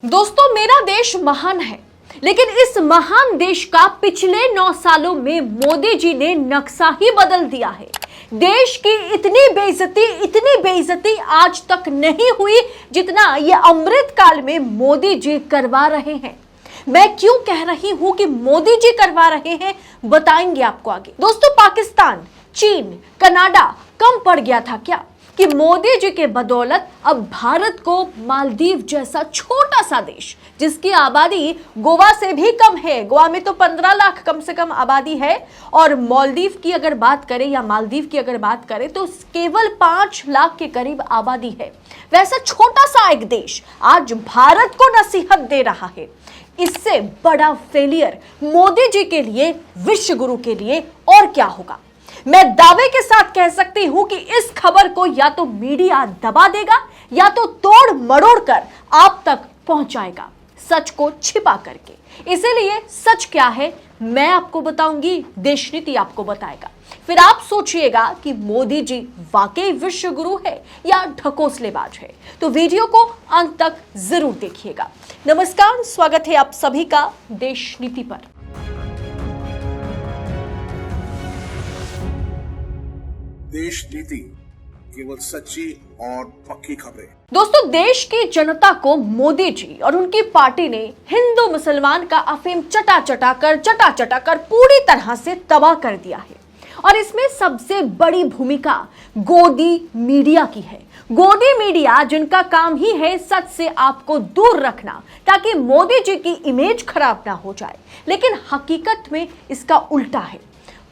दोस्तों, मेरा देश महान है, लेकिन इस महान देश का पिछले 9 सालों में मोदी जी ने नक्शा ही बदल दिया है। देश की इतनी बेइज्जती आज तक नहीं हुई जितना ये अमृत काल में मोदी जी करवा रहे हैं। मैं क्यों कह रही हूं कि मोदी जी करवा रहे हैं, बताएंगे आपको आगे। दोस्तों, पाकिस्तान, चीन, कनाडा कम पड़ गया था क्या कि मोदी जी के बदौलत अब भारत को मालदीव जैसा छोटा सा देश, जिसकी आबादी गोवा से भी कम है, गोवा में तो 15 लाख कम से कम आबादी है, और मालदीव की अगर बात करें या मालदीव की अगर बात करें तो केवल 5 लाख के करीब आबादी है। वैसा छोटा सा एक देश आज भारत को नसीहत दे रहा है। इससे बड़ा फेलियर मोदी जी के लिए, विश्व गुरु के लिए और क्या होगा। मैं दावे के साथ कह सकती हूं कि इस खबर को या तो मीडिया दबा देगा या तो तोड़ मरोड़ कर आप तक पहुंचाएगा, सच को छिपा करके। इसीलिए सच क्या है मैं आपको बताऊंगी, देश नीति आपको बताएगा। फिर आप सोचिएगा कि मोदी जी वाकई विश्व गुरु है या ढकोसलेबाज है। तो वीडियो को अंत तक जरूर देखिएगा। नमस्कार, स्वागत है आप सभी का देश नीति पर। देश नीति, केवल सच्ची और पक्की खबरें। दोस्तों, देश की जनता को मोदी जी और उनकी पार्टी ने हिंदू मुसलमान का अफीम चटा चटा कर पूरी तरह से तबाह कर दिया है। और इसमें सबसे बड़ी भूमिका गोदी मीडिया की है। गोदी मीडिया जिनका काम ही है सच से आपको दूर रखना, ताकि मोदी जी की इमेज खराब ना हो जाए। लेकिन हकीकत में इसका उल्टा है।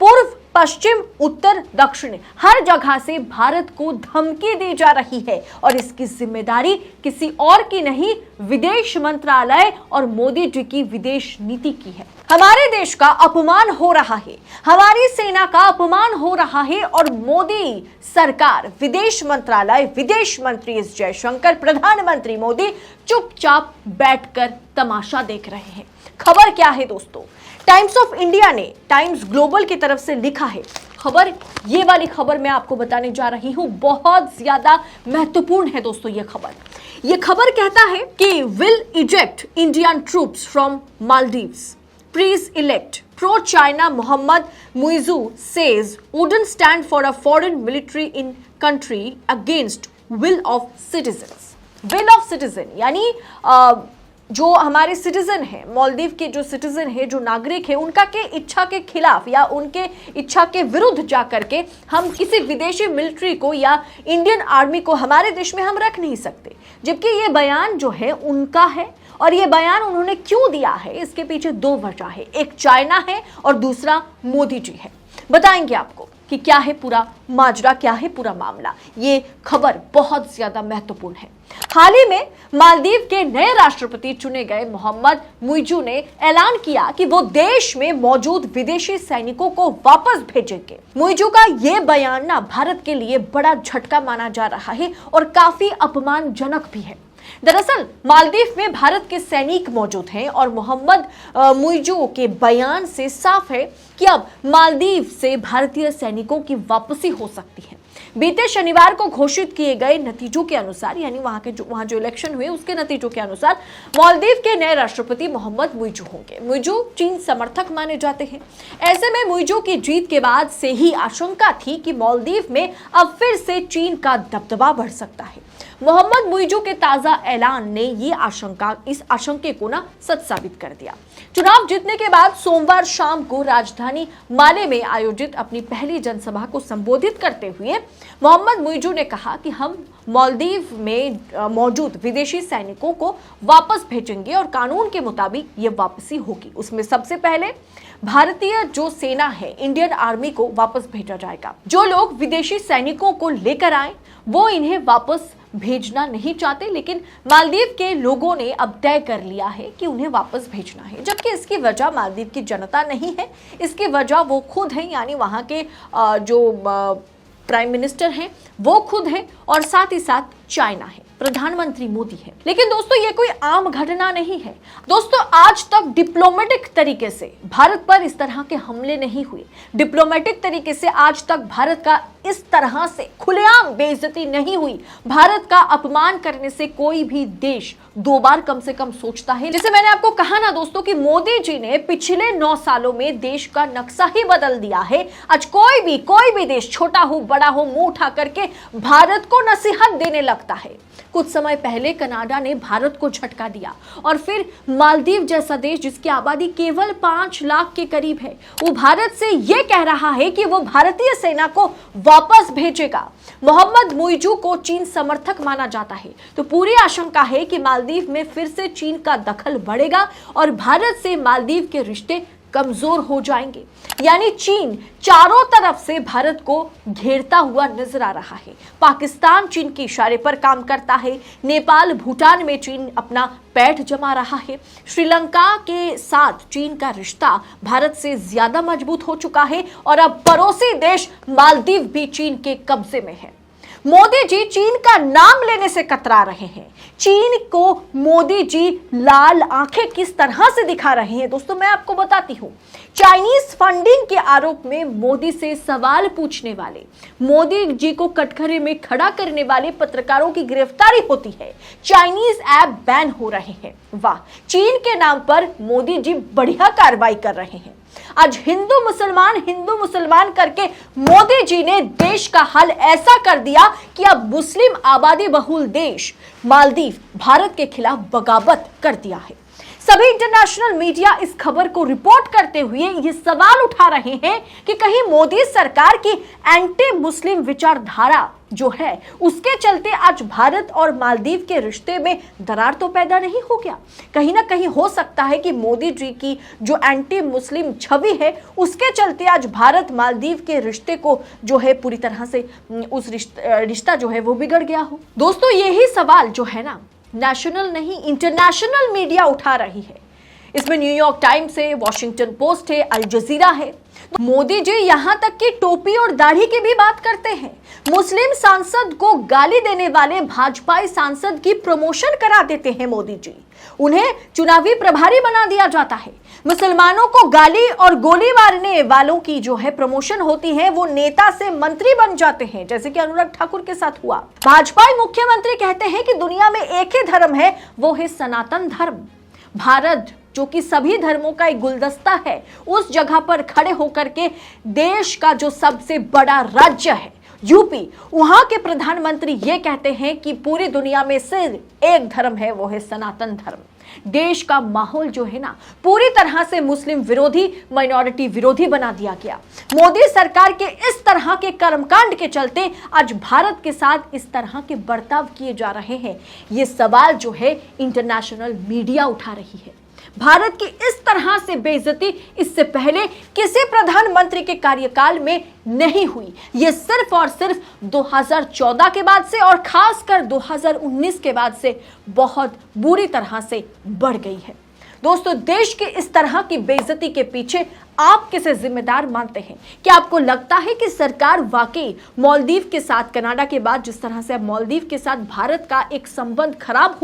पूर्व, पश्चिम, उत्तर, दक्षिण हर जगह से भारत को धमकी दी जा रही है, और इसकी जिम्मेदारी किसी और की नहीं, विदेश मंत्रालय और मोदी जी की विदेश नीति की है। हमारे देश का अपमान हो रहा है, हमारी सेना का अपमान हो रहा है, और मोदी सरकार, विदेश मंत्रालय, विदेश मंत्री एस जयशंकर, प्रधानमंत्री मोदी चुपचाप बैठकर तमाशा देख रहे हैं। खबर क्या है दोस्तों? टाइम्स ऑफ इंडिया ने टाइम्स ग्लोबल की तरफ से लिखा है खबर। ये वाली खबर मैं आपको बताने जा रही हूं, बहुत ज्यादा महत्वपूर्ण है दोस्तों ये खबर कहता है कि will eject Indian troops from Maldives, please elect pro China Mohamed Muizzu says wouldn't stand for a foreign military in country against will of citizens. Will of citizen यानी जो हमारे सिटीजन हैं, मालदीव के जो सिटीजन है, जो नागरिक है, उनका के इच्छा के खिलाफ या उनके इच्छा के विरुद्ध जाकर के हम किसी विदेशी मिलिट्री को या इंडियन आर्मी को हमारे देश में हम रख नहीं सकते। जबकि ये बयान जो है उनका है, और ये बयान उन्होंने क्यों दिया है, इसके पीछे 2 वजह है। एक चाइना है और दूसरा मोदी जी है। बताएंगे आपको कि क्या है पूरा माजरा, क्या है पूरा मामला। ये खबर बहुत ज्यादा महत्वपूर्ण है। हाल ही में मालदीव के नए राष्ट्रपति चुने गए मोहम्मद मुइजू ने ऐलान किया कि वो देश में मौजूद विदेशी सैनिकों को वापस भेजेंगे। मुइजू का ये बयान ना भारत के लिए बड़ा झटका माना जा रहा है और काफी अपमानजनक भी है। दरअसल मालदीव में भारत के सैनिक मौजूद हैं, और मोहम्मद मुइजू के बयान से साफ है कि अब मालदीव से भारतीय सैनिकों की वापसी हो सकती है। बीते शनिवार को घोषित किए गए नतीजों के अनुसार, यानी वहां जो इलेक्शन हुए उसके नतीजों के अनुसार, मालदीव के नए राष्ट्रपति मोहम्मद मुइजू होंगे। मुइजू चीन समर्थक माने जाते हैं। ऐसे में मुइजू की जीत के बाद से ही आशंका थी कि मालदीव में अब फिर से चीन का दबदबा बढ़ सकता है। मोहम्मद मुइजू के ताजा ऐलान ने इस आशंके को सच साबित कर दिया। चुनाव जीतने के बाद सोमवार शाम को राजधानी माले में आयोजित अपनी पहली जनसभा को संबोधित करते हुए मोहम्मद मुइजू ने कहा कि हम मालदीव में मौजूद विदेशी सैनिकों को वापस भेजेंगे, और कानून के मुताबिक ये वापसी होगी। उसमें सबसे पहले भारतीय जो सेना है, इंडियन आर्मी को वापस भेजा जाएगा। जो लोग विदेशी सैनिकों को लेकर आए वो इन्हें वापस भेजना नहीं चाहते, लेकिन मालदीव के लोगों ने अब तय कर लिया है कि उन्हें वापस भेजना है। जबकि इसकी वजह मालदीव की जनता नहीं है, इसकी वजह वो खुद हैं, यानी वहां के जो प्राइम मिनिस्टर हैं वो खुद है, और साथ ही साथ चाइना है। प्रधानमंत्री मोदी है। लेकिन दोस्तों ये कोई आम घटना नहीं है। दोस्तों आज तक डिप्लोमेटिक तरीके से भारत पर इस तरह के हमले नहीं हुए। डिप्लोमेटिक तरीके से आज तक भारत का इस तरह से खुलेआम बेइज्जती नहीं हुई। भारत का अपमान करने से कोई भी देश दो बार कम से कम सोचता है। जैसे मैंने आपको कहा ना दोस्तों कि मोदी जी ने पिछले 9 सालों में देश का नक्शा ही बदल दिया है। आज कोई भी देश, छोटा हो बड़ा हो, मुंह उठा करके भारत को नसीहत देने लगता है। कुछ समय पहले कनाडा ने भारत को झटका दिया और फिर मालदीव जैसा देश जिसकी आबादी केवल 5 लाख के करीब है, वो भारत से यह कह रहा है कि वो भारतीय सेना को वापस भेजेगा। मोहम्मद मुइजू को चीन समर्थक माना जाता है, तो पूरी आशंका है कि मालदीव में फिर से चीन का दखल बढ़ेगा और भारत से मालदीव के रिश्ते कमजोर हो जाएंगे। यानी चीन चारों तरफ से भारत को घेरता हुआ नजर आ रहा है। पाकिस्तान चीन के इशारे पर काम करता है। नेपाल, भूटान में चीन अपना पैठ जमा रहा है। श्रीलंका के साथ चीन का रिश्ता भारत से ज्यादा मजबूत हो चुका है और अब पड़ोसी देश मालदीव भी चीन के कब्जे में है। मोदी जी चीन का नाम लेने से कतरा रहे हैं। चीन को मोदी जी लाल आंखें किस तरह से दिखा रहे हैं दोस्तों, मैं आपको बताती हूं। चाइनीज फंडिंग के आरोप में मोदी से सवाल पूछने वाले, मोदी जी को कटघरे में खड़ा करने वाले पत्रकारों की गिरफ्तारी होती है। चाइनीज ऐप बैन हो रहे हैं। वाह, चीन के नाम पर मोदी जी बढ़िया कार्रवाई कर रहे हैं। आज हिंदू मुसलमान करके मोदी जी ने देश का हाल ऐसा कर दिया कि अब मुस्लिम आबादी बहुल देश मालदीव भारत के खिलाफ बगावत कर दिया है। सभी इंटरनेशनल मीडिया इस खबर को रिपोर्ट करते हुए ये सवाल उठा रहे हैं कि कहीं मोदी सरकार की एंटी मुस्लिम विचारधारा जो है उसके चलते आज भारत और मालदीव के रिश्ते में दरार तो पैदा नहीं हो गया। कहीं ना कहीं हो सकता है कि मोदी जी की जो एंटी मुस्लिम छवि है उसके चलते आज भारत मालदीव के रिश्ते को जो है पूरी तरह से उस रिश्ता जो है वो बिगड़ गया हो। दोस्तों यही सवाल जो है ना नेशनल नहीं इंटरनेशनल मीडिया उठा रही है। इसमें न्यूयॉर्क टाइम्स है, वॉशिंगटन पोस्ट है, अल जजीरा है। मोदी जी यहां तक कि टोपी और दाढ़ी की भी बात करते हैं। मुस्लिम सांसद को गाली देने वाले भाजपाई सांसद की प्रमोशन करा देते हैं मोदी जी। उन्हें चुनावी प्रभारी बना दिया जाता है। मुसलमानों को गाली और गोली मारने वालों की जो है प्रमोशन होती है, वो नेता से मंत्री बन जाते हैं, जैसे कि अनुराग ठाकुर के साथ हुआ। भाजपाई मुख्यमंत्री कहते हैं कि दुनिया में एक ही धर्म है, वो है सनातन धर्म। भारत जो कि सभी धर्मों का एक गुलदस्ता है, उस जगह पर खड़े होकर के देश का जो सबसे बड़ा राज्य है यूपी, वहां के प्रधानमंत्री ये कहते हैं कि पूरी दुनिया में सिर्फ एक धर्म है, वो है सनातन धर्म। देश का माहौल जो है ना पूरी तरह से मुस्लिम विरोधी, माइनॉरिटी विरोधी बना दिया गया। मोदी सरकार के इस तरह के कर्मकांड के चलते आज भारत के साथ इस तरह के बर्ताव किए जा रहे हैं। ये सवाल जो है इंटरनेशनल मीडिया उठा रही है। भारत की इस तरह से बेइज्जती इससे पहले किसी प्रधानमंत्री के कार्यकाल में नहीं हुई। यह सिर्फ और सिर्फ 2014 के बाद से और खासकर 2019 के बाद से बहुत बुरी तरह से बढ़ गई है। दोस्तों देश की इस तरह की बेइज्जती के पीछे आप किसे जिम्मेदार मानते हैं? क्या आपको लगता है कि सरकार वाकई मालदीव के साथ, कनाडा के बाद जिस तरह से अब मालदीव के साथ भारत का एक संबंध खराब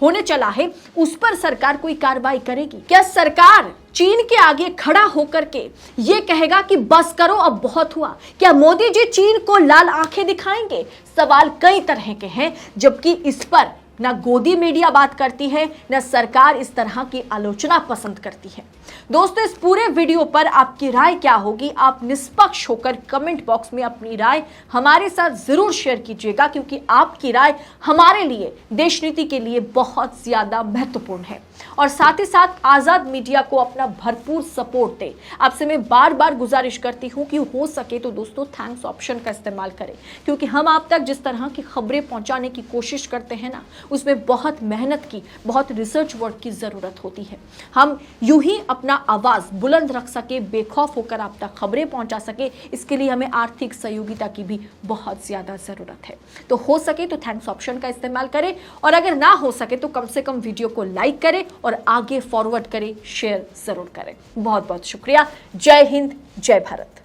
होने चला है, उस पर सरकार कोई कार्रवाई करेगी? क्या सरकार चीन के आगे खड़ा होकर के ये कहेगा कि बस करो अब बहुत हुआ? क्या मोदी जी चीन को लाल आंखें दिखाएंगे? सवाल कई तरह के हैं, जबकि इस पर ना गोदी मीडिया बात करती है, ना सरकार इस तरह की आलोचना पसंद करती है। दोस्तों इस पूरे वीडियो पर आपकी राय क्या होगी? आप निष्पक्ष होकर कमेंट बॉक्स में अपनी राय हमारे साथ जरूर शेयर कीजिएगा, क्योंकि आपकी राय हमारे लिए, देश नीति के लिए बहुत ज्यादा महत्वपूर्ण है। और साथ ही साथ आजाद मीडिया को अपना भरपूर सपोर्ट दे। आपसे मैं बार बार गुजारिश करती हूं कि हो सके तो दोस्तों थैंक्स ऑप्शन का इस्तेमाल करें, क्योंकि हम आप तक जिस तरह की खबरें पहुंचाने की कोशिश करते हैं ना, उसमें बहुत मेहनत की, बहुत रिसर्च वर्क की जरूरत होती है। हम यूं ही अपना आवाज बुलंद रख सके, बेखौफ होकर आप तक खबरें पहुंचा सके, इसके लिए हमें आर्थिक सहयोगिता की भी बहुत ज्यादा जरूरत है। तो हो सके तो थैंक्स ऑप्शन का इस्तेमाल करें, और अगर ना हो सके तो कम से कम वीडियो को लाइक करें और आगे फॉरवर्ड करें, शेयर जरूर करें। बहुत बहुत शुक्रिया। जय हिंद, जय भारत।